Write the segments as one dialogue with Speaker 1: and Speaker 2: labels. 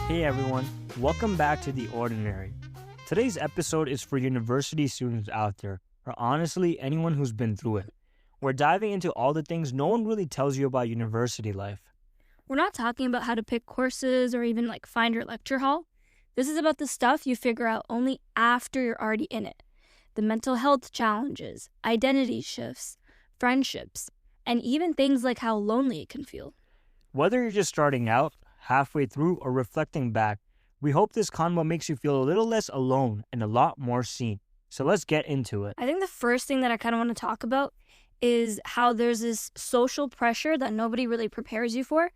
Speaker 1: Hey everyone, welcome back to The Ordinary. Today's episode is for university students out there, or honestly, anyone who's been through it. We're diving into all the things no one really tells you about university life.
Speaker 2: We're not talking about how to pick courses or even find your lecture hall. This is about the stuff you figure out only after you're already in it. The mental health challenges, identity shifts, friendships, and even things like how lonely it can feel.
Speaker 1: Whether you're just starting out, halfway through, or reflecting back, we hope this convo makes you feel a little less alone and a lot more seen. So let's get into it.
Speaker 2: I think the first thing that I kind of want to talk about is how there's this social pressure that nobody really prepares you for.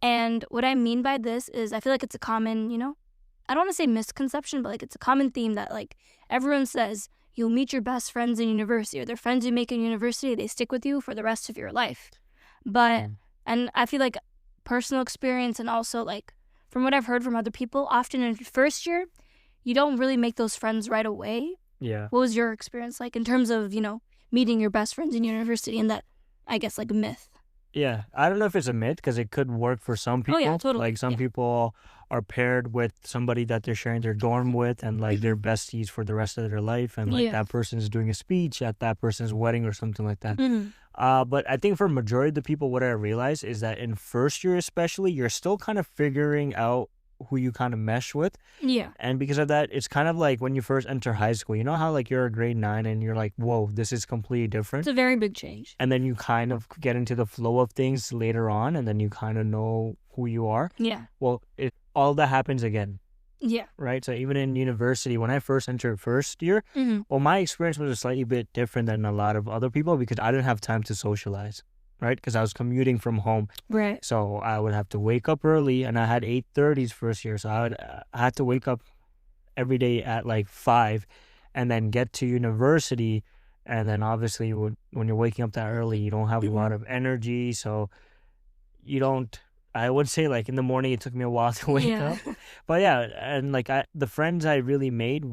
Speaker 2: And what I mean by this is I feel like it's a common, I don't want to say misconception, but it's a common theme that everyone says you'll meet your best friends in university, or the friends you make in university, they stick with you for the rest of your life. But, and I feel like personal experience and also from what I've heard from other people, often in first year, you don't really make those friends right away.
Speaker 1: Yeah.
Speaker 2: What was your experience like in terms of, meeting your best friends in university and that, I guess, a myth?
Speaker 1: Yeah, I don't know if it's a myth because it could work for some people.
Speaker 2: Oh, yeah, totally.
Speaker 1: Some people are paired with somebody that they're sharing their dorm with and they're besties for the rest of their life. And that person is doing a speech at that person's wedding or something like that.
Speaker 2: Mm-hmm.
Speaker 1: But I think for majority of the people, what I realize is that in first year especially, you're still kind of figuring out who you kind of mesh with.
Speaker 2: Yeah.
Speaker 1: And because of that, it's kind of like when you first enter high school, you know how you're a grade 9 and you're like, whoa, this is completely different.
Speaker 2: It's a very big change.
Speaker 1: And then you kind of get into the flow of things later on and then you kind of know who you are.
Speaker 2: Yeah.
Speaker 1: Well, all that happens again.
Speaker 2: Yeah.
Speaker 1: Right? So even in university, when I first entered first year, well, my experience was a slightly bit different than a lot of other people because I didn't have time to socialize. Right? Because I was commuting from home.
Speaker 2: Right.
Speaker 1: So I would have to wake up early and I had 8:30s first year. So I had to wake up every day at 5 and then get to university. And then obviously when you're waking up that early, you don't have a lot of energy. So you don't, I would say in the morning, it took me a while to wake up. But yeah, and the friends I really made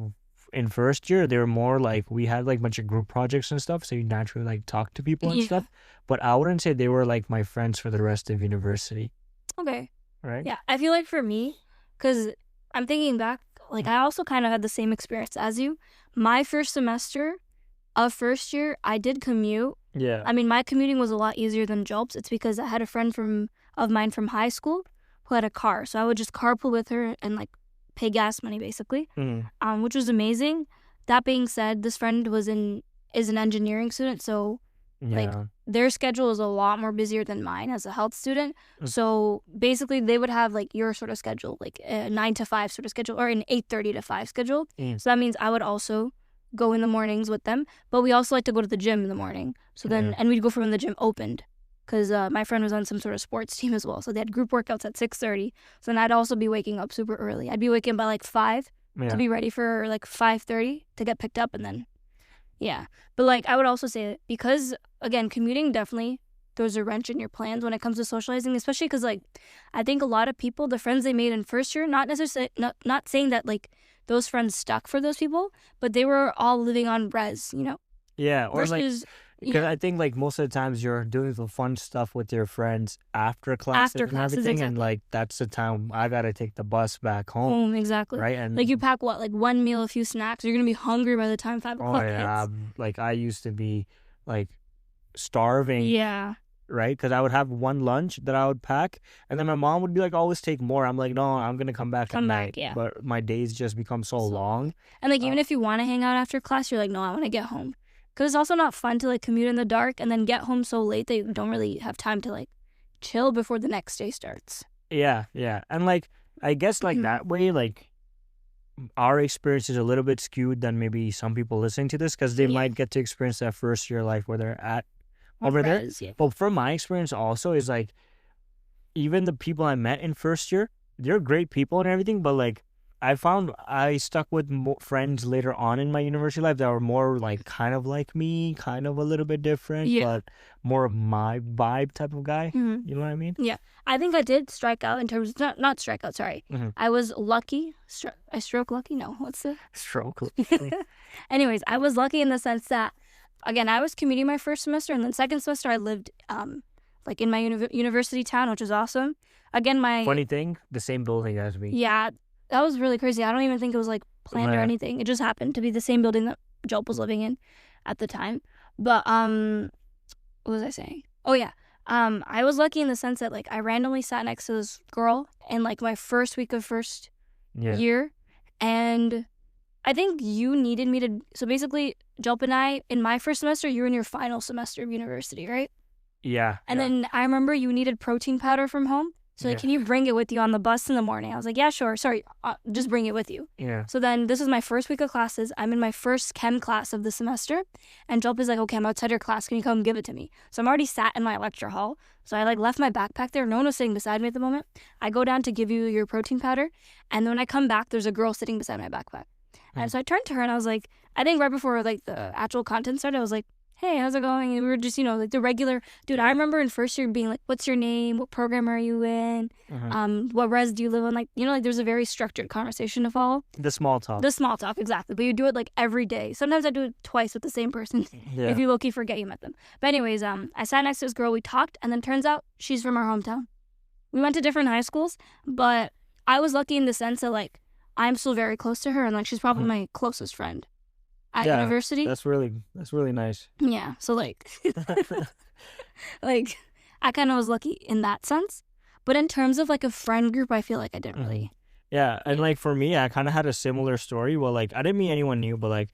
Speaker 1: in first year, they were more we had a bunch of group projects and stuff. So you naturally talk to people and stuff. But I wouldn't say they were my friends for the rest of university.
Speaker 2: Okay.
Speaker 1: Right?
Speaker 2: Yeah. I feel for me, because I'm thinking back, I also kind of had the same experience as you. My first semester of first year, I did commute.
Speaker 1: Yeah.
Speaker 2: I mean, my commuting was a lot easier than Jalp's. It's because I had a friend of mine from high school who had a car. So I would just carpool with her and pay gas money basically, which was amazing. That being said, this friend is an engineering student, so their schedule is a lot more busier than mine as a health student. So basically they would have your sort of schedule, a 9 to 5 sort of schedule or an 8:30 to 5 schedule. So that means I would also go in the mornings with them, but we also like to go to the gym in the morning. So then and we'd go from when the gym opened. Because my friend was on some sort of sports team as well. So they had group workouts at 6:30. So then I'd also be waking up super early. I'd be waking up by 5 to be ready for 5:30 to get picked up. And then, But I would also say because, again, commuting definitely throws a wrench in your plans when it comes to socializing. Especially because I think a lot of people, the friends they made in first year, not necessarily, not saying that those friends stuck for those people, but they were all living on res,
Speaker 1: Yeah, or
Speaker 2: versus...
Speaker 1: Because I think most of the times you're doing the fun stuff with your friends after classes and everything,
Speaker 2: exactly.
Speaker 1: And that's the time I gotta take the bus back home.
Speaker 2: Exactly.
Speaker 1: Right, and
Speaker 2: you pack one meal, a few snacks. You're gonna be hungry by the time 5 o'clock.
Speaker 1: Oh yeah, I used to be starving.
Speaker 2: Yeah.
Speaker 1: Right, because I would have one lunch that I would pack, and then my mom would be always take more. I'm no, I'm gonna come back at night.
Speaker 2: Yeah.
Speaker 1: But my days just become so long.
Speaker 2: And even if you want to hang out after class, you're no, I want to get home. Because it's also not fun to commute in the dark and then get home so late that you don't really have time to chill before the next day starts.
Speaker 1: Yeah, and I guess that way our experience is a little bit skewed than maybe some people listening to this because they might get to experience that first year life where they're at over there.
Speaker 2: Yeah.
Speaker 1: But from my experience also is even the people I met in first year, they're great people and everything, but I found I stuck with more friends later on in my university life that were more kind of like me, kind of a little bit different, but more of my vibe type of guy.
Speaker 2: Mm-hmm.
Speaker 1: You know what I mean?
Speaker 2: Yeah. I think I did strike out in terms of, not strike out, sorry.
Speaker 1: Mm-hmm.
Speaker 2: I was lucky. I stroke lucky? No, what's the?
Speaker 1: Stroke.
Speaker 2: Anyways, I was lucky in the sense that, again, I was commuting my first semester and then second semester I lived like in my university town, which is awesome. Again,
Speaker 1: Funny thing, the same building as me.
Speaker 2: Yeah, that was really crazy. I don't even think it was like planned or anything. It just happened to be the same building that Jalp was living in at the time. But what was I saying? Oh yeah. I was lucky in the sense that like I randomly sat next to this girl in like my first week of first year, and I think you needed me to. So basically, Jalp and I, in my first semester, you were in your final semester of university, right?
Speaker 1: Yeah.
Speaker 2: And then I remember you needed protein powder from home. So like, can you bring it with you on the bus in the morning? I was like, yeah, sure. Sorry, just bring it with you.
Speaker 1: Yeah.
Speaker 2: So then this is my first week of classes. I'm in my first chem class of the semester. And Jalp is like, okay, I'm outside your class. Can you come give it to me? So I'm already sat in my lecture hall. So I like left my backpack there. No one was sitting beside me at the moment. I go down to give you your protein powder. And then when I come back, there's a girl sitting beside my backpack. And so I turned to her and I was like, I think right before like the actual content started, I was like, hey, how's it going? And we were just, like the regular, dude, I remember in first year being like, what's your name? What program are you in? What res do you live in? Like, like there's a very structured conversation to follow.
Speaker 1: The small talk.
Speaker 2: The small talk, exactly. But you do it like every day. Sometimes I do it twice with the same person if you low-key forget you met them. But anyways, I sat next to this girl, we talked, and then turns out she's from our hometown. We went to different high schools, but I was lucky in the sense that like I'm still very close to her, and like she's probably my closest friend at university.
Speaker 1: That's really nice.
Speaker 2: Yeah, so like like I kind of was lucky in that sense, but in terms of like a friend group, I feel like I didn't really.
Speaker 1: Yeah, and like for me, I kind of had a similar story. Well, like I didn't meet anyone new, but like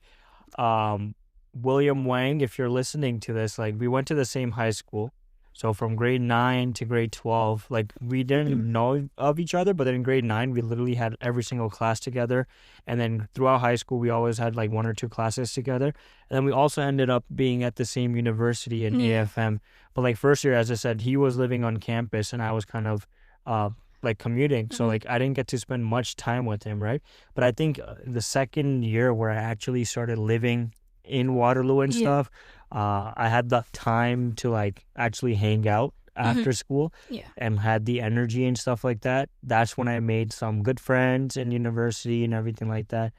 Speaker 1: William Wang, if you're listening to this, like we went to the same high school. So from grade 9 to grade 12, like we didn't know of each other, but then in grade 9, we literally had every single class together. And then throughout high school, we always had like 1 or 2 classes together. And then we also ended up being at the same university in AFM. But like first year, as I said, he was living on campus and I was kind of like commuting. So like I didn't get to spend much time with him, right? But I think the second year where I actually started living in Waterloo and stuff, I had the time to like actually hang out after school and had the energy and stuff like that. That's when I made some good friends in university and everything like that.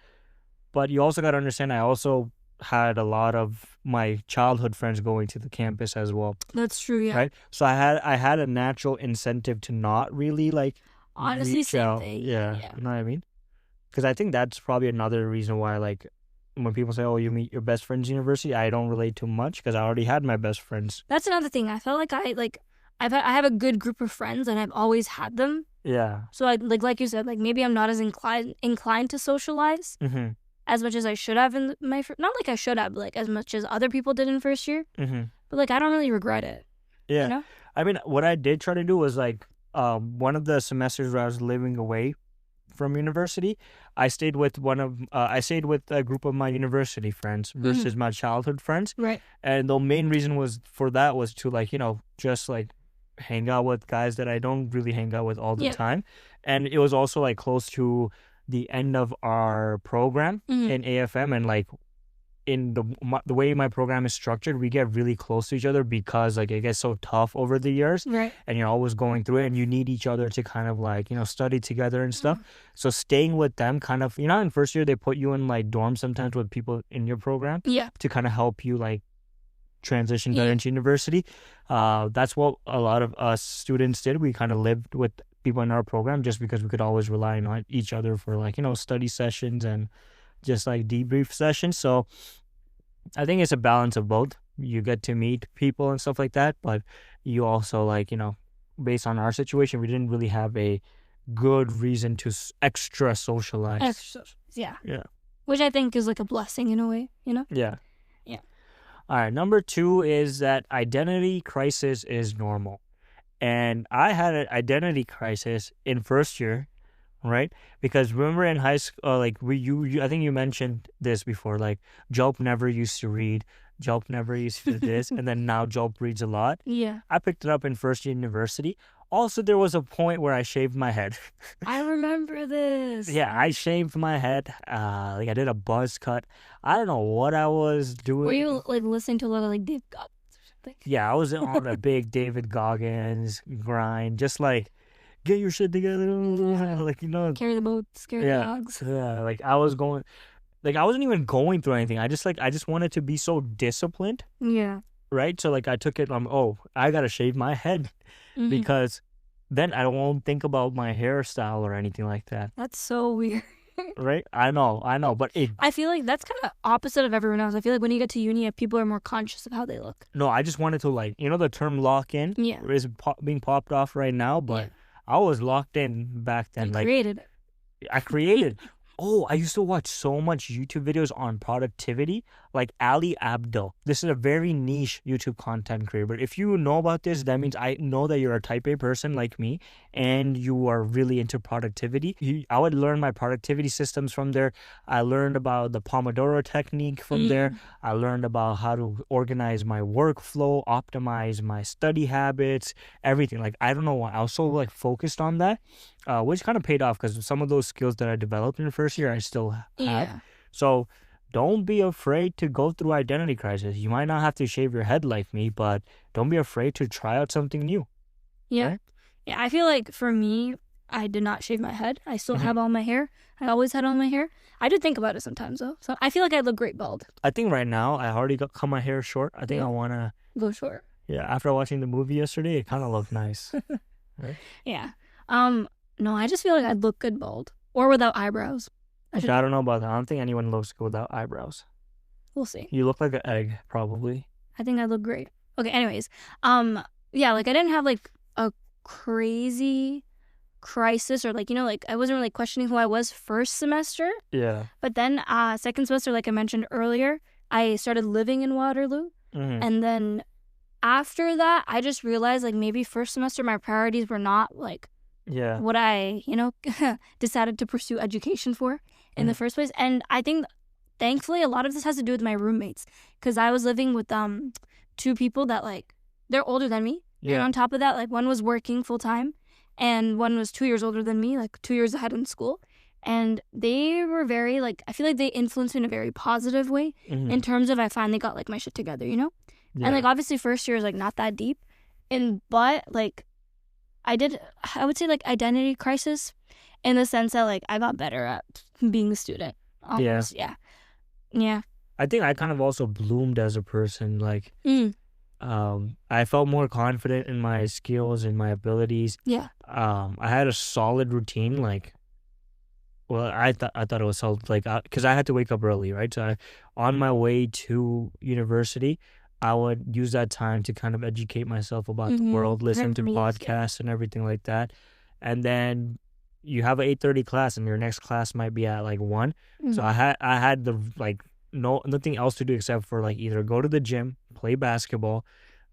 Speaker 1: But you also got to understand, I also had a lot of my childhood friends going to the campus as well.
Speaker 2: That's true, yeah.
Speaker 1: Right? So I had a natural incentive to not really like
Speaker 2: honestly
Speaker 1: reach
Speaker 2: same
Speaker 1: out.
Speaker 2: thing.
Speaker 1: Yeah, you know what I mean? Because I think that's probably another reason why like when people say, oh, you meet your best friends in university, I don't relate too much because I already had my best friends.
Speaker 2: That's another thing. I felt like I have a good group of friends and I've always had them.
Speaker 1: Yeah.
Speaker 2: So I like you said, like maybe I'm not as inclined to socialize as much as I should have in my not like I should have, but like as much as other people did in first year. But like I don't really regret it.
Speaker 1: Yeah.
Speaker 2: You know?
Speaker 1: I mean, what I did try to do was like one of the semesters where I was living away from university, I stayed with a group of my university friends versus my childhood friends.
Speaker 2: Right.
Speaker 1: And the main reason was to like, just like hang out with guys that I don't really hang out with all the time. And it was also like close to the end of our program in AFM, and like in the way my program is structured, we get really close to each other because like it gets so tough over the years,
Speaker 2: right?
Speaker 1: And you're always going through it, and you need each other to kind of like study together and stuff. So staying with them, kind of in first year they put you in like dorms sometimes with people in your program, to kind of help you like transition better into university. That's what a lot of us students did. We kind of lived with people in our program just because we could always rely on each other for like study sessions and just like debrief sessions. So I think it's a balance of both. You get to meet people and stuff like that, but you also like, based on our situation, we didn't really have a good reason to extra socialize.
Speaker 2: Yeah.
Speaker 1: Yeah.
Speaker 2: Which I think is like a blessing in a way,
Speaker 1: Yeah.
Speaker 2: Yeah.
Speaker 1: All right. Number 2 is that identity crisis is normal. And I had an identity crisis in first year. Right, because remember in high school, like I think you mentioned this before. Like Jalp never used to read, Jalp never used to do this, and then now Jalp reads a lot.
Speaker 2: Yeah,
Speaker 1: I picked it up in first year university. Also, there was a point where I shaved my head.
Speaker 2: I remember this.
Speaker 1: Yeah, I shaved my head. Like I did a buzz cut. I don't know what I was doing.
Speaker 2: Were you like listening to a lot of like Dave Goggins or something?
Speaker 1: Yeah, I was on a big David Goggins grind, just like. Get your shit together, like
Speaker 2: carry the boat, scare the dogs.
Speaker 1: Yeah, like I was going, like I wasn't even going through anything. I just wanted to be so disciplined.
Speaker 2: Yeah.
Speaker 1: right? So like I took it, oh, I gotta shave my head because then I won't think about my hairstyle or anything like that.
Speaker 2: That's so weird.
Speaker 1: Right? I know, but
Speaker 2: I feel like that's kind of opposite of everyone else. I feel like when you get to uni, people are more conscious of how they look.
Speaker 1: No, I just wanted to, like, the term lock in is being popped off right now, but I was locked in back then.
Speaker 2: I created.
Speaker 1: Oh, I used to watch so much YouTube videos on productivity, like Ali Abdul. This is a very niche YouTube content creator. But if you know about this, that means I know that you're a type A person like me and you are really into productivity. I would learn my productivity systems from there. I learned about the Pomodoro technique from there. I learned about how to organize my workflow, optimize my study habits, everything. Like, I don't know why I was so like focused on that. Which kind of paid off because some of those skills that I developed in the first year I still have.
Speaker 2: Yeah.
Speaker 1: So don't be afraid to go through identity crisis. You might not have to shave your head like me, but don't be afraid to try out something new.
Speaker 2: Yeah.
Speaker 1: Right?
Speaker 2: Yeah, I feel like for me, I did not shave my head. I still have all my hair. I always had all my hair. I do think about it sometimes though. So I feel like I look great bald.
Speaker 1: I think right now I already cut my hair short. I think I want to
Speaker 2: go short.
Speaker 1: Yeah, after watching the movie yesterday, it kind of looked nice. Right?
Speaker 2: Yeah. No, I just feel like I'd look good bald or without eyebrows.
Speaker 1: I don't know about that. I don't think anyone looks good without eyebrows.
Speaker 2: We'll see.
Speaker 1: You look like an egg, probably.
Speaker 2: I think I look great. Okay, anyways. Yeah, like I didn't have like a crazy crisis or like, like I wasn't really questioning who I was first semester.
Speaker 1: Yeah.
Speaker 2: But then second semester, like I mentioned earlier, I started living in Waterloo. And then after that, I just realized like maybe first semester my priorities were not like what I, decided to pursue education for in the first place. And I think, thankfully, a lot of this has to do with my roommates because I was living with two people that, like, they're older than me. Yeah. And on top of that, like, one was working full time and one was 2 years older than me, like 2 years ahead in school. And they were very, like, I feel like they influenced me in a very positive way in terms of I finally got, like, my shit together, Yeah. And, like, obviously first year is, like, not that deep. But, like, I would say, like, identity crisis in the sense that, like, I got better at being a student. Almost. Yeah.
Speaker 1: I think I kind of also bloomed as a person. Like, I felt more confident in my skills and my abilities.
Speaker 2: Yeah.
Speaker 1: I had a solid routine. Like, well, I thought it was solid. Like, because I had to wake up early, right? So on my way to university, I would use that time to kind of educate myself about the world, listen to podcasts and everything like that. And then you have an 8:30 class and your next class might be at like 1. So I had the like nothing else to do except for like either go to the gym, play basketball,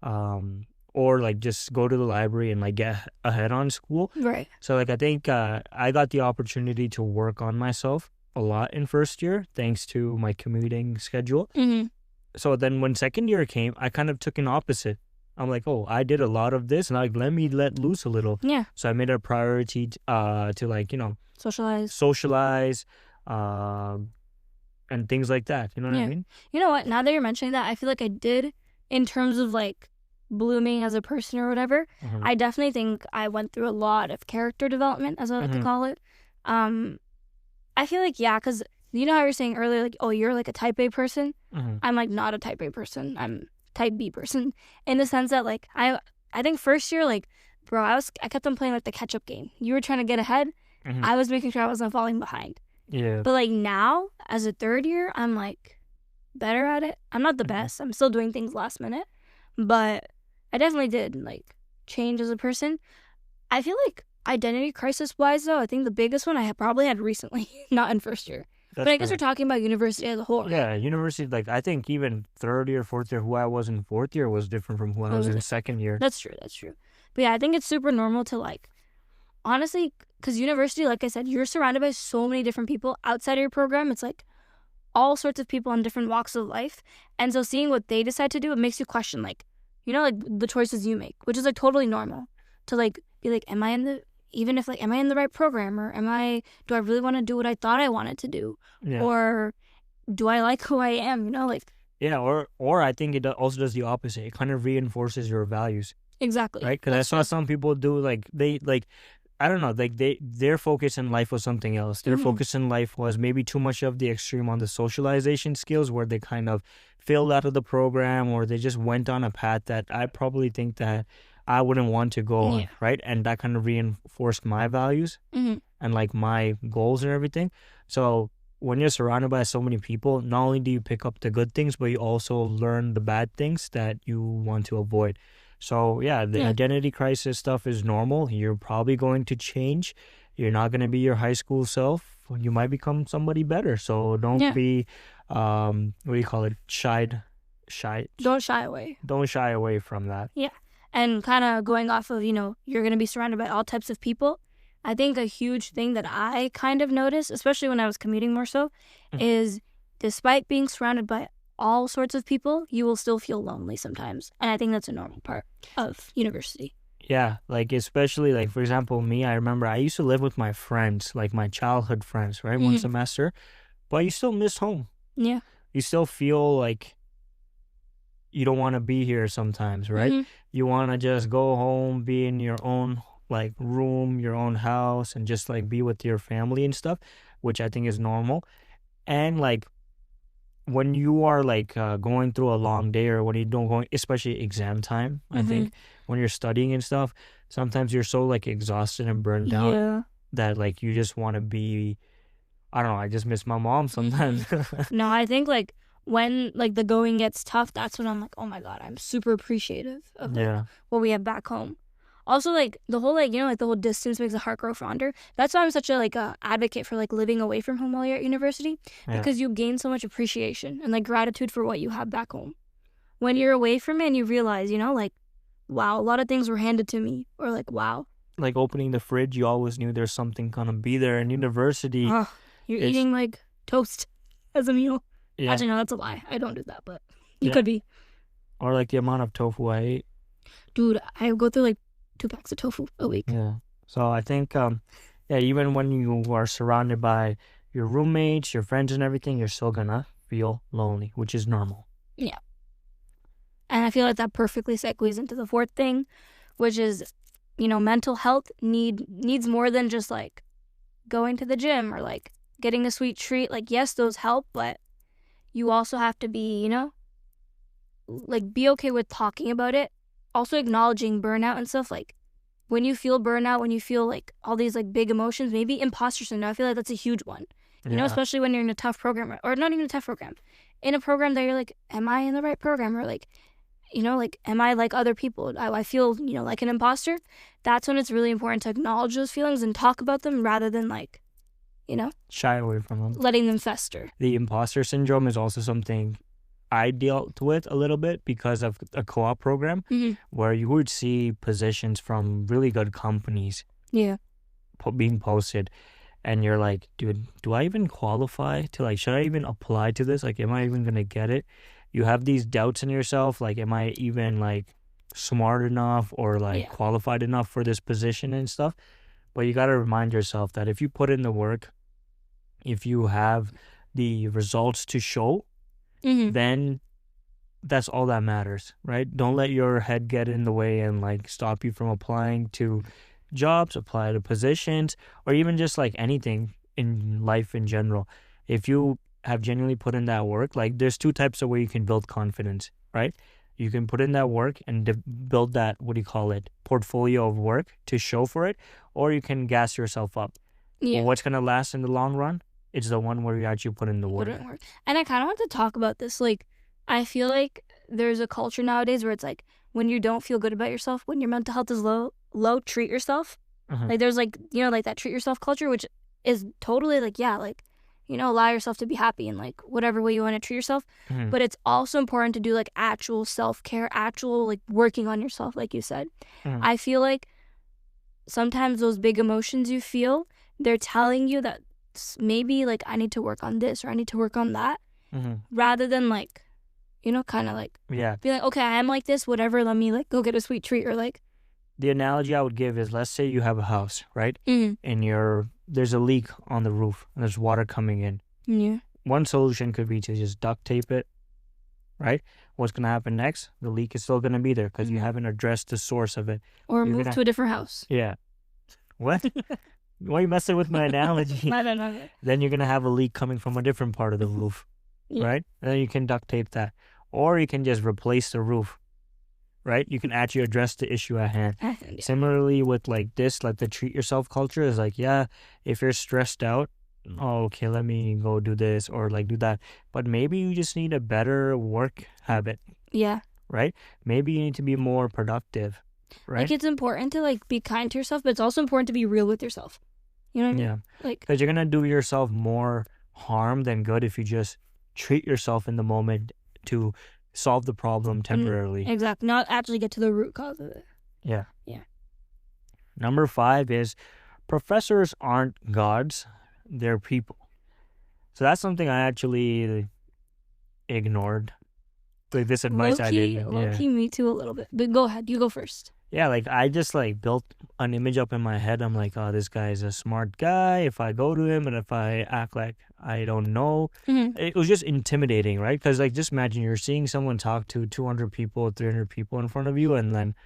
Speaker 1: or like just go to the library and like get ahead on school.
Speaker 2: Right.
Speaker 1: So like I think I got the opportunity to work on myself a lot in first year thanks to my commuting schedule. So then when second year came, I kind of took an opposite. I'm like, oh, I did a lot of this, and like let me let loose a little.
Speaker 2: Yeah.
Speaker 1: So I made it a priority to like socialize, and things like that. You know what I mean?
Speaker 2: You know what? Now that you're mentioning that, I feel like I did in terms of like blooming as a person or whatever. I definitely think I went through a lot of character development, as I like to call it. I feel like because you know how you were saying earlier, like, oh, you're like a type A person. I'm like not a type A person. I'm type B person in the sense that like I think first year, like, bro, I kept on playing like the catch up game. You were trying to get ahead. I was making sure I wasn't falling behind. Yeah. But like now as a third year, I'm like better at it. I'm not the best. I'm still doing things last minute, but I definitely did like change as a person. I feel like identity crisis wise though, I think the biggest one I probably had recently, not in first year. But I guess we're talking about university as a whole. Right?
Speaker 1: Yeah, university, like, I think even third year, fourth year, who I was in fourth year was different from who I was in second year.
Speaker 2: That's true. But yeah, I think it's super normal to, like, honestly, because university, like I said, you're surrounded by so many different people outside of your program. It's, like, all sorts of people in different walks of life. And so seeing what they decide to do, it makes you question, like, like, the choices you make, which is, like, totally normal to, like, be like, am I in the right program, or do I really want to do what I thought I wanted to do? Yeah. Or do I like who I am, like.
Speaker 1: Yeah, or I think it also does the opposite. It kind of reinforces your values.
Speaker 2: Exactly.
Speaker 1: Right? Because I saw some people do, like, they, like, I don't know, like their focus in life was something else. Their focus in life was maybe too much of the extreme on the socialization skills, where they kind of failed out of the program, or they just went on a path that I probably think that I wouldn't want to go on, right? And that kind of reinforced my values and like my goals and everything. So when you're surrounded by so many people, not only do you pick up the good things, but you also learn the bad things that you want to avoid. So yeah, the identity crisis stuff is normal. You're probably going to change. You're not going to be your high school self. You might become somebody better. So don't be, what do you call it?
Speaker 2: Don't shy away.
Speaker 1: Don't shy away from that.
Speaker 2: Yeah. And kind of going off of, you're going to be surrounded by all types of people. I think a huge thing that I kind of noticed, especially when I was commuting more so, is despite being surrounded by all sorts of people, you will still feel lonely sometimes. And I think that's a normal part of university.
Speaker 1: Yeah, like especially like, for example, me, I remember I used to live with my friends, like my childhood friends, right? One semester, but you still miss home.
Speaker 2: Yeah.
Speaker 1: You still feel like you don't want to be here sometimes, right? You want to just go home, be in your own like room, your own house, and just like be with your family and stuff, which I think is normal. And like when you are like going through a long day, or when you don't go, especially exam time, I think when you're studying and stuff, sometimes you're so like exhausted and burned out that like you just want to be, I don't know, I just miss my mom sometimes.
Speaker 2: No, I think like when like the going gets tough, that's when I'm like, oh my God, I'm super appreciative of like, what we have back home. Also, like the whole like the whole distance makes the heart grow fonder. That's why I'm such a like advocate for like living away from home while you're at university, because you gain so much appreciation and like gratitude for what you have back home. When you're away from it and you realize, like, wow, a lot of things were handed to me, or like, wow,
Speaker 1: like opening the fridge, you always knew there's something gonna be there. In university,
Speaker 2: you're eating like toast as a meal. Actually, no, that's a lie. I don't do that, but you could be.
Speaker 1: Or like the amount of tofu I ate.
Speaker 2: Dude, I go through like 2 packs of tofu a week.
Speaker 1: Yeah. So I think, even when you are surrounded by your roommates, your friends and everything, you're still gonna feel lonely, which is normal.
Speaker 2: Yeah. And I feel like that perfectly segues into the fourth thing, which is, mental health needs more than just like going to the gym or like getting a sweet treat. Like, yes, those help, but you also have to be, like be okay with talking about it. Also acknowledging burnout and stuff. Like when you feel burnout, when you feel like all these like big emotions, maybe imposter syndrome, I feel like that's a huge one. Especially when you're in a tough program, or not even a tough program, in a program that you're like, am I in the right program? Or like, like, am I like other people? I feel, like an imposter. That's when it's really important to acknowledge those feelings and talk about them rather than like,
Speaker 1: shy away from them,
Speaker 2: letting them fester.
Speaker 1: The imposter syndrome is also something I dealt with a little bit because of a co-op program where you would see positions from really good companies being posted, and you're like, dude, do I even qualify to like, should I even apply to this? Like, am I even gonna get it? You have these doubts in yourself, like, am I even like smart enough or like qualified enough for this position and stuff? But you got to remind yourself that if you put in the work, if you have the results to show, then that's all that matters, right? Don't let your head get in the way and like stop you from applying to jobs, apply to positions, or even just like anything in life in general. If you have genuinely put in that work, like there's 2 types of way you can build confidence, right? You can put in that work and build that, what do you call it, portfolio of work to show for it, or you can gas yourself up. Well, what's going to last in the long run? It's the one where you actually put in the work.
Speaker 2: And I kind of want to talk about this. Like, I feel like there's a culture nowadays where it's like, when you don't feel good about yourself, when your mental health is low, treat yourself. Like, there's like, like that treat yourself culture, which is totally like, like, allow yourself to be happy in like whatever way you want to treat yourself. But it's also important to do like actual self-care, actual like working on yourself, like you said. I feel like sometimes those big emotions you feel, they're telling you that maybe like I need to work on this or I need to work on that, rather than like, kind of like be like, okay, I am like this, whatever, let me like go get a sweet treat. Or like,
Speaker 1: the analogy I would give is, let's say you have a house, right? And there's a leak on the roof and there's water coming in. One solution could be to just duct tape it, right? What's going to happen next? The leak is still going to be there because you haven't addressed the source of it.
Speaker 2: Or move to a different house.
Speaker 1: Yeah. What? Why are you messing with my analogy?
Speaker 2: My bad.
Speaker 1: Then you're going to have a leak coming from a different part of the roof, right? And then you can duct tape that. Or you can just replace the roof, right? You can actually address the issue at hand. Similarly with like this, like the treat yourself culture is like, yeah, if you're stressed out, oh, okay, let me go do this or like do that. But maybe you just need a better work habit.
Speaker 2: Yeah.
Speaker 1: Right? Maybe you need to be more productive, right?
Speaker 2: Like, it's important to like be kind to yourself, but it's also important to be real with yourself. You know what I mean?
Speaker 1: Yeah.
Speaker 2: Like,
Speaker 1: because you're going to do yourself more harm than good if you just treat yourself in the moment to solve the problem temporarily.
Speaker 2: Exactly. Not actually get to the root cause of it.
Speaker 1: Yeah.
Speaker 2: Yeah.
Speaker 1: Number 5 is professors aren't gods, they're people. So that's something I actually ignored. Like this advice I did.
Speaker 2: Low-key, me too a little bit. But go ahead. You go first.
Speaker 1: Yeah, like I just like built an image up in my head. I'm like, oh, this guy is a smart guy. If I go to him and if I act like I don't know, it was just intimidating, right? Because like just imagine you're seeing someone talk to 200 people, 300 people in front of you, and then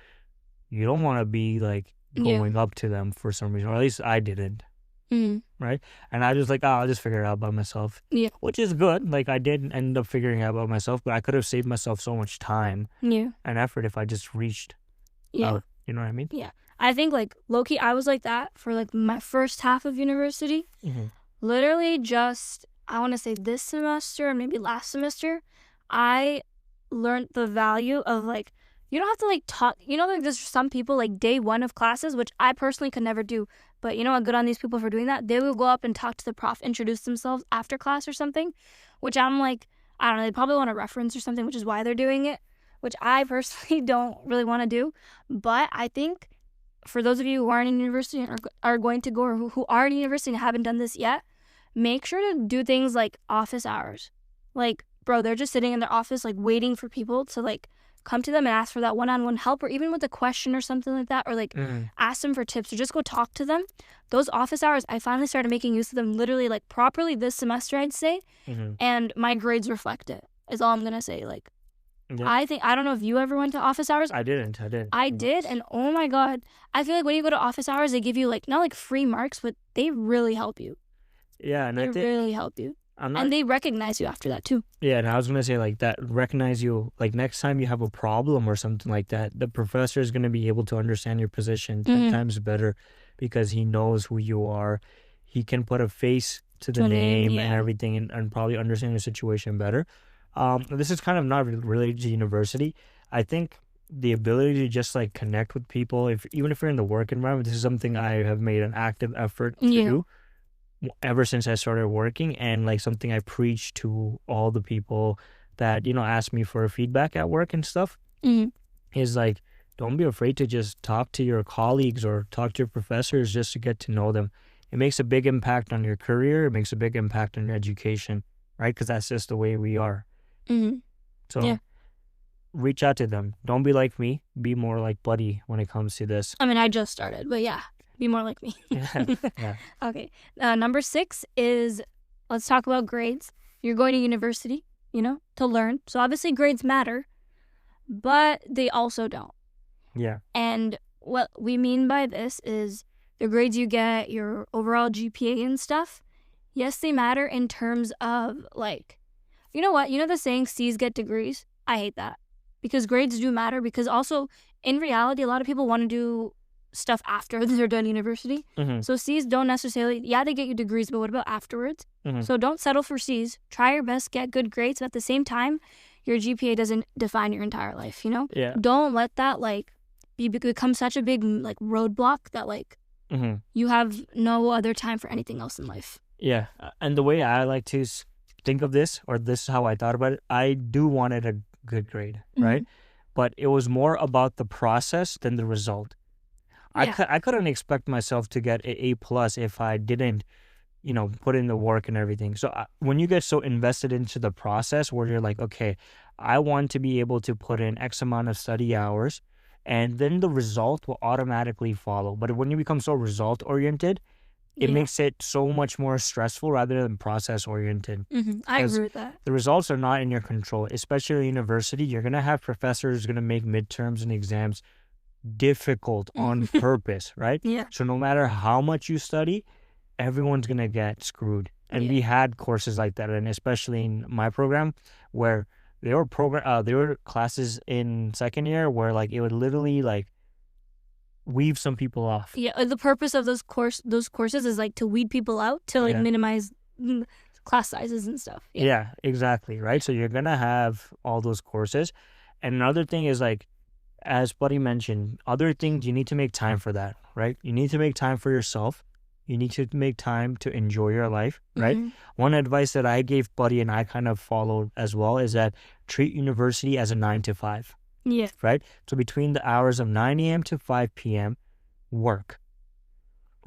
Speaker 1: you don't want to be like going up to them for some reason, or at least I didn't. Right? And I was like, oh, I'll just figure it out by myself. Yeah. Which is good. Like I did end up figuring it out by myself, but I could have saved myself so much time and effort if I just reached out. You know what I mean?
Speaker 2: Yeah. I think like low-key, I was like that for like my first half of university. Literally just, I want to say this semester and maybe last semester, I learned the value of like, you don't have to like talk, you know, like there's some people like day one of classes, which I personally could never do. But you know what, good on these people for doing that. They will go up and talk to the prof, introduce themselves after class or something, which I'm like, I don't know, they probably want a reference or something, which is why they're doing it, which I personally don't really want to do. But I think for those of you who aren't in university or are going to go, or who are in university and haven't done this yet, make sure to do things like office hours. Like, bro, they're just sitting in their office like waiting for people to like come to them and ask for that one-on-one help, or even with a question or something like that, or like ask them for tips, or just go talk to them. Those office hours, I finally started making use of them literally like properly this semester, I'd say, and my grades reflect it, is all I'm going to say. Like, I don't know if you ever went to office hours.
Speaker 1: I did.
Speaker 2: I did, and oh my God, I feel like when you go to office hours, they give you like, not like free marks, but they really help you.
Speaker 1: Yeah, and
Speaker 2: they really help you. And they recognize you after that too.
Speaker 1: Yeah, and I was going to say like that, recognize you, like next time you have a problem or something like that, the professor is going to be able to understand your position 10 times better because he knows who you are. He can put a face to the name and everything and probably understand your situation better. This is kind of not related to university. I think the ability to just like connect with people, even if you're in the work environment, this is something I have made an active effort to do ever since I started working, and like something I preach to all the people that, you know, ask me for feedback at work and stuff is like, don't be afraid to just talk to your colleagues or talk to your professors just to get to know them. It makes a big impact on your career. It makes a big impact on your education, right? Because that's just the way we are. So reach out to them. Don't be like me. Be more like Buddy when it comes to this.
Speaker 2: I mean, I just started, but yeah. Be more like me. Okay. Number 6 is, let's talk about grades. You're going to university, you know, to learn. So obviously grades matter, but they also don't. Yeah. And what we mean by this is the grades you get, your overall GPA and stuff. Yes, they matter in terms of like, you know what? You know the saying, C's get degrees? I hate that. Because grades do matter, because also in reality, a lot of people want to do stuff after they're done university. So C's don't necessarily, they get you degrees, but what about afterwards? So don't settle for C's. Try your best, get good grades, but at the same time, your GPA doesn't define your entire life, you know? Yeah. Don't let that like become such a big like roadblock that like you have no other time for anything else in life. Yeah.
Speaker 1: And the way I like to think of this, or this is how I thought about it, I do wanted a good grade, right? But it was more about the process than the result. I couldn't expect myself to get an A+ if I didn't, you know, put in the work and everything. So when you get so invested into the process where you're like, okay, I want to be able to put in X amount of study hours, and then the result will automatically follow. But when you become so result-oriented, it makes it so much more stressful rather than process-oriented.
Speaker 2: I agree with that.
Speaker 1: The results are not in your control, especially at university. You're going to have professors going to make midterms and exams difficult on purpose, right?
Speaker 2: Yeah.
Speaker 1: So no matter how much you study, everyone's gonna get screwed. And we had courses like that, and especially in my program, where there were classes in second year where like it would literally like weave some people off.
Speaker 2: Yeah, the purpose of those courses is like to weed people out, to like minimize class sizes and stuff.
Speaker 1: Yeah, exactly, right? So you're gonna have all those courses. And another thing is like, as Buddy mentioned, other things you need to make time for that, right? You need to make time for yourself. You need to make time to enjoy your life, right? One advice that I gave Buddy and I kind of followed as well is that treat university as a 9 to 5.
Speaker 2: Yeah.
Speaker 1: Right? So between the hours of 9 a.m. to 5 p.m., work.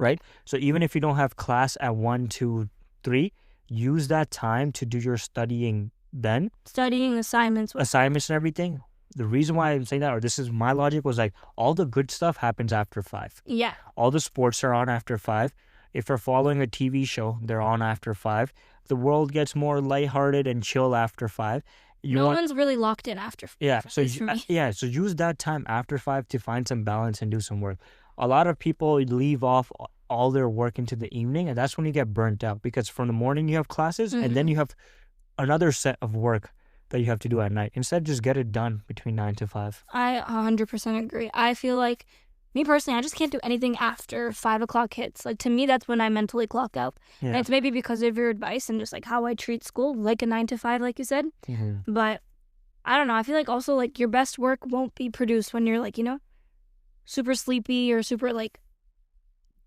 Speaker 1: Right? So even if you don't have class at 1, 2, 3, use that time to do your studying then.
Speaker 2: Studying assignments
Speaker 1: and everything. The reason why I'm saying that, or this is my logic, was like all the good stuff happens after 5.
Speaker 2: Yeah.
Speaker 1: All the sports are on after 5. If you're following a TV show, they're on after 5. The world gets more lighthearted and chill after 5.
Speaker 2: One's really locked in after 5.
Speaker 1: Yeah, so so use that time after 5 to find some balance and do some work. A lot of people leave off all their work into the evening, and that's when you get burnt out, because from the morning you have classes and then you have another set of work that you have to do at night. Instead, just get it done between 9 to 5.
Speaker 2: I 100% agree. I feel like, me personally, I just can't do anything after 5 o'clock hits. Like, to me, that's when I mentally clock out.
Speaker 1: Yeah.
Speaker 2: And it's maybe because of your advice and just like how I treat school, like a 9 to 5, like you said. But I don't know. I feel like also like your best work won't be produced when you're like, super sleepy or super like,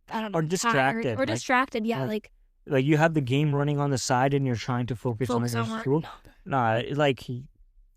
Speaker 2: I don't know.
Speaker 1: Or distracted.
Speaker 2: Tired, or distracted, yeah. Like
Speaker 1: you have the game running on the side and you're trying to focus on your school. Nah, like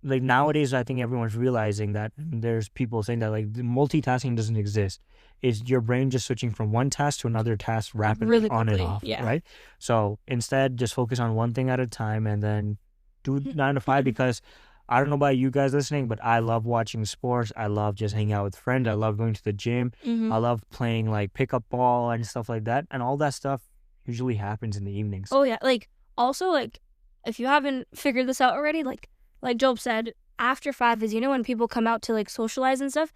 Speaker 1: nowadays, I think everyone's realizing that. There's people saying that like multitasking doesn't exist. It's your brain just switching from one task to another task rapidly,
Speaker 2: really
Speaker 1: on
Speaker 2: quickly,
Speaker 1: and off, right? So instead, just focus on one thing at a time and then do 9 to 5, because I don't know about you guys listening, but I love watching sports. I love just hanging out with friends. I love going to the gym. I love playing like pickup ball and stuff like that. And all that stuff usually happens in the evenings.
Speaker 2: Oh, yeah. Like, also, like, if you haven't figured this out already, like Job said, after 5 is, when people come out to, like, socialize and stuff.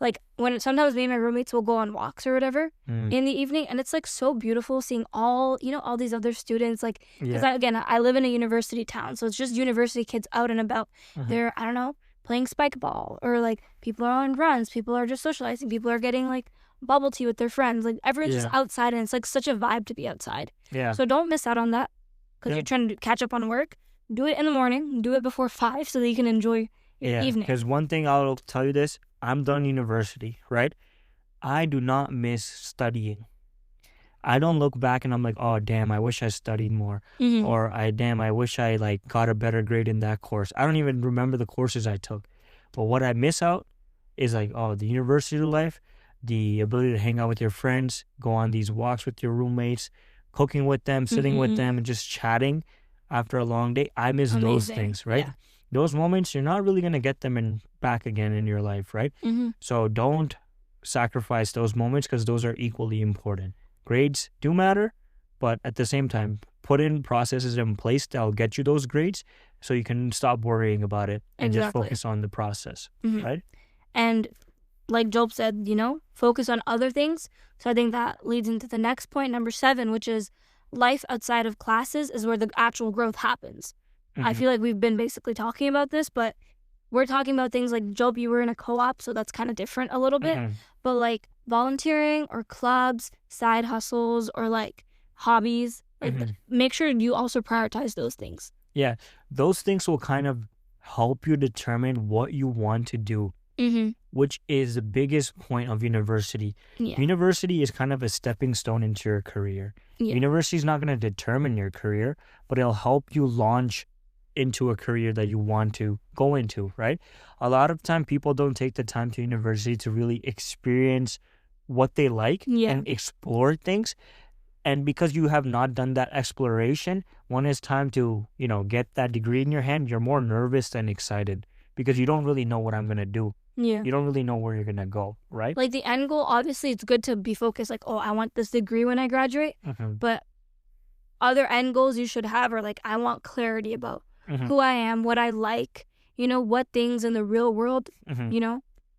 Speaker 2: Like, sometimes me and my roommates will go on walks or whatever in the evening, and it's, like, so beautiful seeing all these other students, like, because, I live in a university town, so it's just university kids out and about. They're, I don't know, playing spike ball, or, like, people are on runs, people are just socializing, people are getting, like, bubble tea with their friends, like, everyone's just outside, and it's, like, such a vibe to be outside.
Speaker 1: Yeah.
Speaker 2: So don't miss out on that, because you're trying to catch up on work. Do it in the morning, do it before 5, so that you can enjoy your evening.
Speaker 1: Because one thing I'll tell you this, I'm done university, right? I do not miss studying. I don't look back and I'm like, oh, damn, I wish I studied more. Or, I wish I like got a better grade in that course. I don't even remember the courses I took. But what I miss out is like, oh, the university life, the ability to hang out with your friends, go on these walks with your roommates, cooking with them, sitting with them, and just chatting after a long day. I miss those things, right? Yeah. Those moments, you're not really going to get them back again in your life, right? So don't sacrifice those moments, because those are equally important. Grades do matter, but at the same time, put in processes in place that'll get you those grades so you can stop worrying about it and just focus on the process, right?
Speaker 2: And like Job said, focus on other things. So I think that leads into the next point, number 7, which is life outside of classes is where the actual growth happens. I feel like we've been basically talking about this, but we're talking about things like, Job, you were in a co-op, so that's kind of different a little bit. But like volunteering or clubs, side hustles, or like hobbies, like make sure you also prioritize those things. Yeah,
Speaker 1: those things will kind of help you determine what you want to do, which is the biggest point of university. University is kind of a stepping stone into your career. University is not going to determine your career, but it'll help you launch into a career that you want to go into, right? A lot of time people don't take the time to university to really experience what they like and explore things. And because you have not done that exploration, when it's time to, get that degree in your hand, you're more nervous than excited, because you don't really know what I'm going to do.
Speaker 2: Yeah.
Speaker 1: You don't really know where you're going to go, right?
Speaker 2: Like the end goal, obviously it's good to be focused, like, oh, I want this degree when I graduate. But other end goals you should have are like, I want clarity about who I am, what I like, what things in the real world,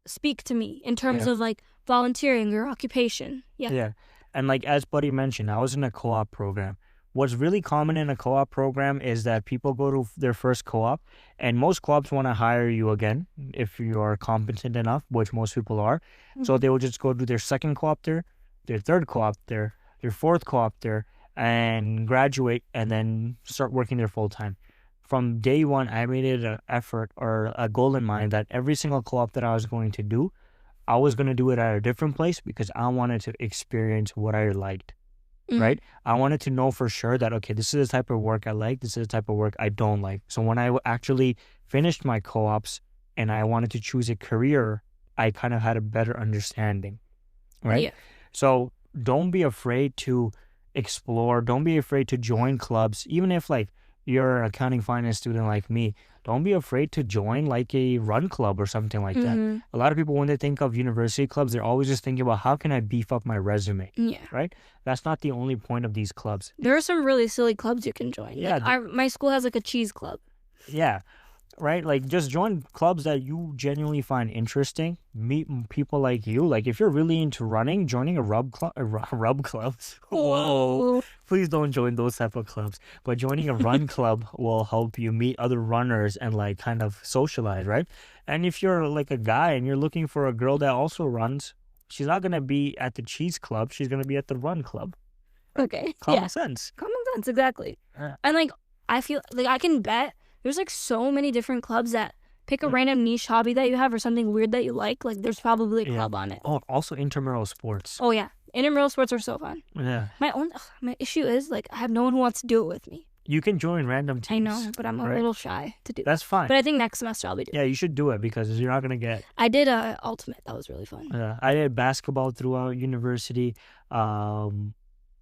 Speaker 2: speak to me in terms of like volunteering or occupation.
Speaker 1: Yeah. And like as Buddy mentioned, I was in a co-op program. What's really common in a co-op program is that people go to their first co-op, and most co-ops want to hire you again if you are competent enough, which most people are. So they will just go to their second co-op there, their third co-op there, their fourth co-op there, and graduate and then start working there full time. From day one, I made it an effort or a goal in mind that every single co-op that I was going to do, I was going to do it at a different place because I wanted to experience what I liked, right? I wanted to know for sure that, okay, this is the type of work I like. This is the type of work I don't like. So when I actually finished my co-ops and I wanted to choose a career, I kind of had a better understanding, right?
Speaker 2: Yeah.
Speaker 1: So don't be afraid to explore. Don't be afraid to join clubs. Even if like you're an accounting finance student like me, don't be afraid to join like a run club or something like that. A lot of people, when they think of university clubs, they're always just thinking about how can I beef up my resume, right? That's not the only point of these clubs.
Speaker 2: There are some really silly clubs you can join.
Speaker 1: Yeah.
Speaker 2: Like my school has like a cheese club.
Speaker 1: Yeah. Right? Like just join clubs that you genuinely find interesting. Meet people like you. Like if you're really into running, joining a rub club. Whoa. Please don't join those type of clubs. But joining a run club will help you meet other runners and like kind of socialize, right? And if you're like a guy and you're looking for a girl that also runs, she's not gonna be at the cheese club. She's gonna be at the run club.
Speaker 2: Okay.
Speaker 1: Common sense.
Speaker 2: Common sense, exactly.
Speaker 1: Yeah.
Speaker 2: And like I feel like I can bet there's like so many different clubs that pick a random niche hobby that you have or something weird that you like. Like there's probably a club on it.
Speaker 1: Oh, also intramural sports.
Speaker 2: Oh yeah, intramural sports are so fun.
Speaker 1: Yeah.
Speaker 2: My issue is like I have no one who wants to do it with me.
Speaker 1: You can join random teams.
Speaker 2: I know, but I'm a little shy to do.
Speaker 1: That's fine.
Speaker 2: But I think next semester I'll be doing.
Speaker 1: Yeah, you should do it because you're not gonna get.
Speaker 2: I did ultimate. That was really fun.
Speaker 1: Yeah, I did basketball throughout university.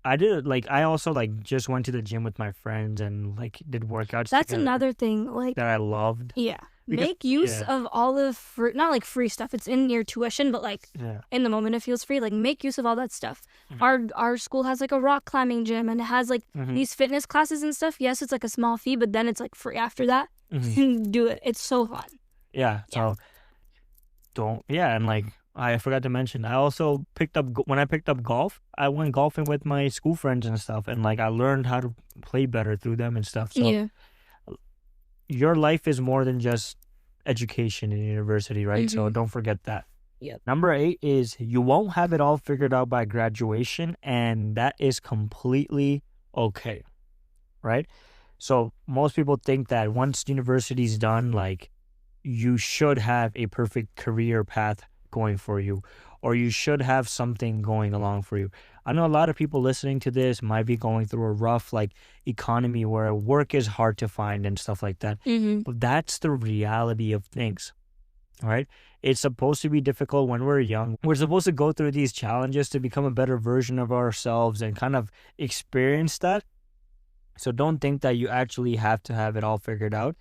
Speaker 1: I did like I also like just went to the gym with my friends and like did workouts.
Speaker 2: That's
Speaker 1: together
Speaker 2: another thing like
Speaker 1: that I loved.
Speaker 2: Yeah.
Speaker 1: Because-
Speaker 2: Make use of all the not like free stuff. It's in your tuition, but like in the moment it feels free. Like make use of all that stuff. Our school has like a rock climbing gym and it has like these fitness classes and stuff. Yes, it's like a small fee, but then it's like free after that. Do it. It's so fun.
Speaker 1: Yeah. So and like I forgot to mention, I also when I picked up golf, I went golfing with my school friends and stuff, and like I learned how to play better through them and stuff. So your life is more than just education in university, right? So don't forget that.
Speaker 2: Yep.
Speaker 1: Number 8 is you won't have it all figured out by graduation, and that is completely okay, right? So most people think that once university's done, like you should have a perfect career path going for you, or you should have something going along for you. I know a lot of people listening to this might be going through a rough like economy where work is hard to find and stuff like that. But that's the reality of things, right? It's supposed to be difficult when we're young. We're supposed to go through these challenges to become a better version of ourselves and kind of experience that. So don't think that you actually have to have it all figured out.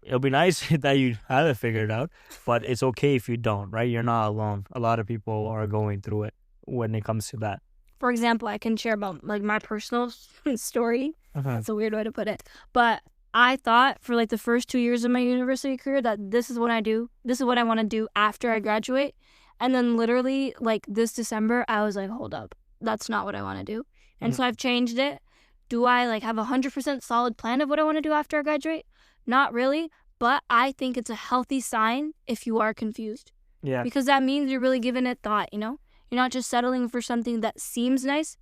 Speaker 1: It'll be nice that you have it figured out, but it's okay if you don't, right? You're not alone. A lot of people are going through it when it comes to that.
Speaker 2: For example, I can share about like my personal story. That's a weird way to put it. But I thought for like the first 2 years of my university career that this is what I do. This is what I want to do after I graduate. And then literally like this December, I was like, hold up. That's not what I want to do. And so I've changed it. Do I like have a 100% solid plan of what I want to do after I graduate? Not really, but I think it's a healthy sign if you are confused.
Speaker 1: Yeah.
Speaker 2: Because that means you're really giving it thought, you know? You're not just settling for something that seems nice.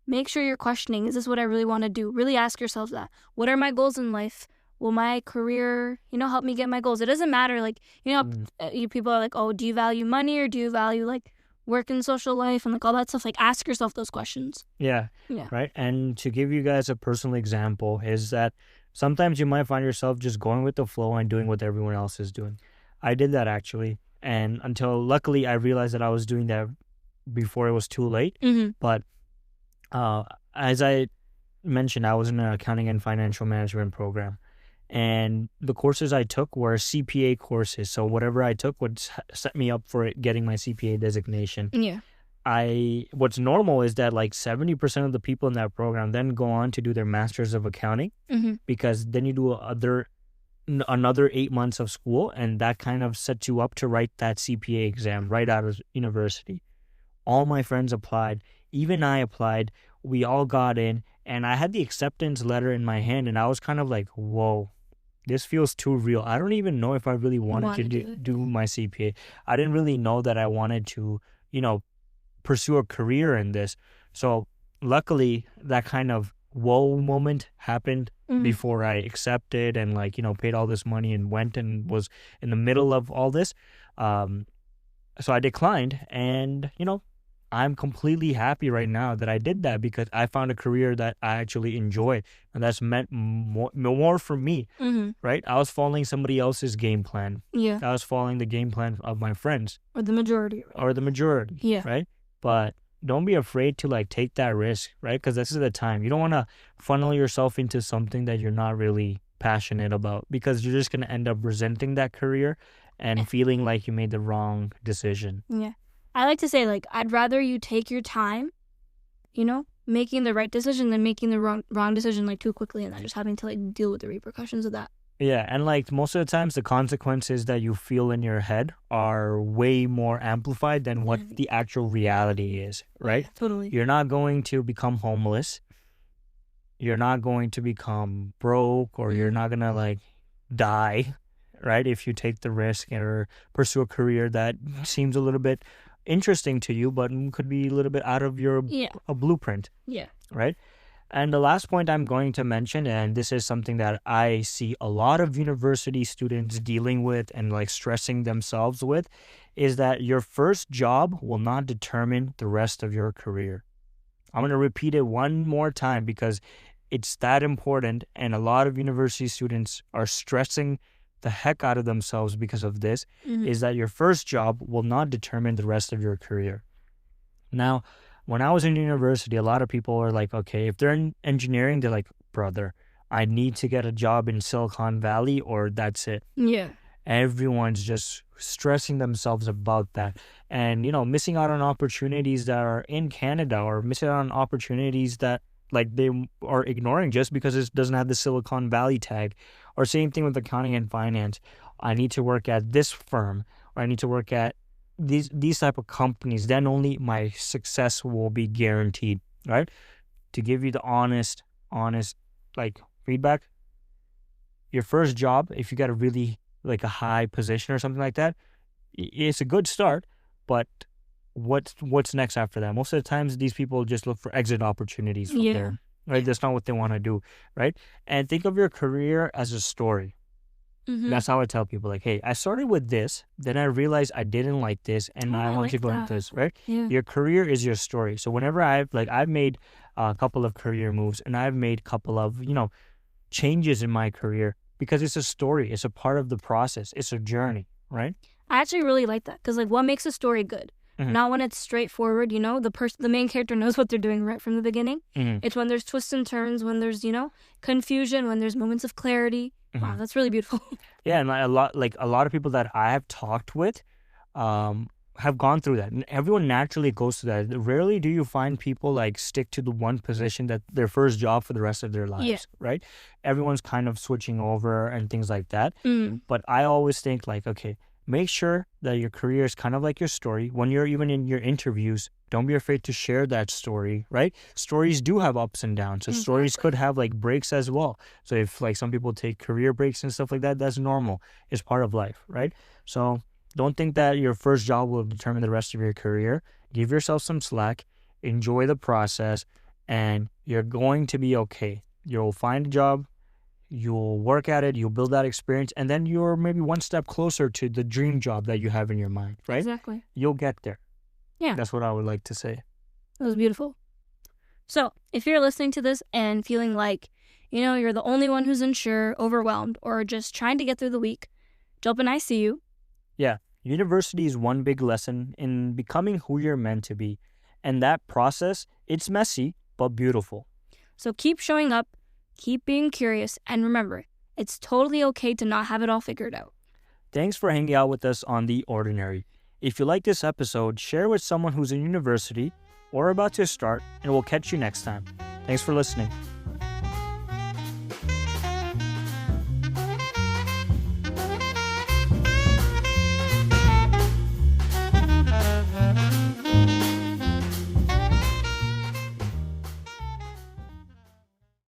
Speaker 2: Make sure you're questioning, is this what I really want to do? Really ask yourself that. What are my goals in life? Will my career, help me get my goals? It doesn't matter. Like, you people are like, oh, do you value money or do you value like work and social life and like all that stuff? Like ask yourself those questions.
Speaker 1: Yeah. Right. And to give you guys a personal example is that sometimes you might find yourself just going with the flow and doing what everyone else is doing. I did that actually. And until luckily I realized that I was doing that before it was too late. But as I mentioned, I was in an accounting and financial management program. And the courses I took were CPA courses. So whatever I took would set me up for getting my CPA designation.
Speaker 2: Yeah.
Speaker 1: What's normal is that like 70% of the people in that program then go on to do their masters of accounting because then you do other another 8 months of school, and that kind of sets you up to write that CPA exam right out of university. All my friends applied, even I applied. We all got in, and I had the acceptance letter in my hand, and I was kind of like, whoa, this feels too real. I don't even know if I really wanted to do my CPA. I didn't really know that I wanted to, pursue a career in this. So luckily, that kind of whoa moment happened before I accepted and paid all this money and went and was in the middle of all this. So I declined, and I'm completely happy right now that I did that, because I found a career that I actually enjoy, and that's meant more for me, right? I was following somebody else's game plan.
Speaker 2: Yeah.
Speaker 1: I was following the game plan of my friends.
Speaker 2: Or the majority.
Speaker 1: Yeah. Right? But don't be afraid to take that risk, right? Because this is the time. You don't want to funnel yourself into something that you're not really passionate about, because you're just going to end up resenting that career and feeling like you made the wrong decision.
Speaker 2: Yeah. I like to say, I'd rather you take your time, making the right decision than making the wrong decision, too quickly and then just having to, deal with the repercussions of that.
Speaker 1: Yeah, and, most of the times, the consequences that you feel in your head are way more amplified than what the actual reality is, right?
Speaker 2: Yeah, totally.
Speaker 1: You're not going to become homeless. You're not going to become broke, or you're not going to, die, right? If you take the risk or pursue a career that seems a little bit interesting to you, but could be a little bit out of your blueprint.
Speaker 2: Yeah.
Speaker 1: Right? And the last point I'm going to mention, and this is something that I see a lot of university students dealing with and stressing themselves with, is that your first job will not determine the rest of your career. I'm going to repeat it one more time because it's that important, and a lot of university students are stressing the heck out of themselves because of this, is that your first job will not determine the rest of your career. Now, when I was in university, a lot of people are like, okay, if they're in engineering, they're like, brother, I need to get a job in Silicon Valley or that's it.
Speaker 2: Yeah.
Speaker 1: Everyone's just stressing themselves about that and, missing out on opportunities that are in Canada, or missing out on opportunities that they are ignoring just because it doesn't have the Silicon Valley tag. Or same thing with accounting and finance. I need to work at this firm, or I need to work at these type of companies, then only my success will be guaranteed, right? To give you the honest feedback, your first job, if you got a really a high position or something like that, it's a good start, but what's next after that? Most of the times these people just look for exit opportunities from there, right? That's not what they want to do, right? And think of your career as a story. That's how I tell people, hey, I started with this, then I realized I didn't like this, and I want to go into this, right?
Speaker 2: Yeah.
Speaker 1: Your career is your story. So whenever I've made a couple of career moves, and I've made a couple of, changes in my career, because it's a story. It's a part of the process. It's a journey, right?
Speaker 2: I actually really like that, because what makes a story good? Not when it's straightforward, the main character knows what they're doing right from the beginning. It's when there's twists and turns, when there's, confusion, when there's moments of clarity. Wow, that's really beautiful.
Speaker 1: Yeah, and a lot of people that I have talked with have gone through that. And everyone naturally goes through that. Rarely do you find people stick to the one position that their first job for the rest of their lives, right? Everyone's kind of switching over and things like that. But I always think okay, make sure that your career is kind of like your story. When you're even in your interviews, don't be afraid to share that story, right? Stories do have ups and downs. So stories could have breaks as well. So if some people take career breaks and stuff like that, that's normal. It's part of life, right? So don't think that your first job will determine the rest of your career. Give yourself some slack, enjoy the process, and you're going to be okay. You'll find a job, you'll work at it, you'll build that experience, and then you're maybe one step closer to the dream job that you have in your mind, right?
Speaker 2: Exactly.
Speaker 1: You'll get there.
Speaker 2: Yeah.
Speaker 1: That's what I would like to say.
Speaker 2: That was beautiful. So, if you're listening to this and feeling like, you're the only one who's unsure, overwhelmed, or just trying to get through the week, Jalp and I see you.
Speaker 1: Yeah. University is one big lesson in becoming who you're meant to be. And that process, it's messy, but beautiful.
Speaker 2: So keep showing up, keep being curious, and remember, it's totally okay to not have it all figured out.
Speaker 1: Thanks for hanging out with us on The Ordinary. If you like this episode, share with someone who's in university or about to start, and we'll catch you next time. Thanks for listening.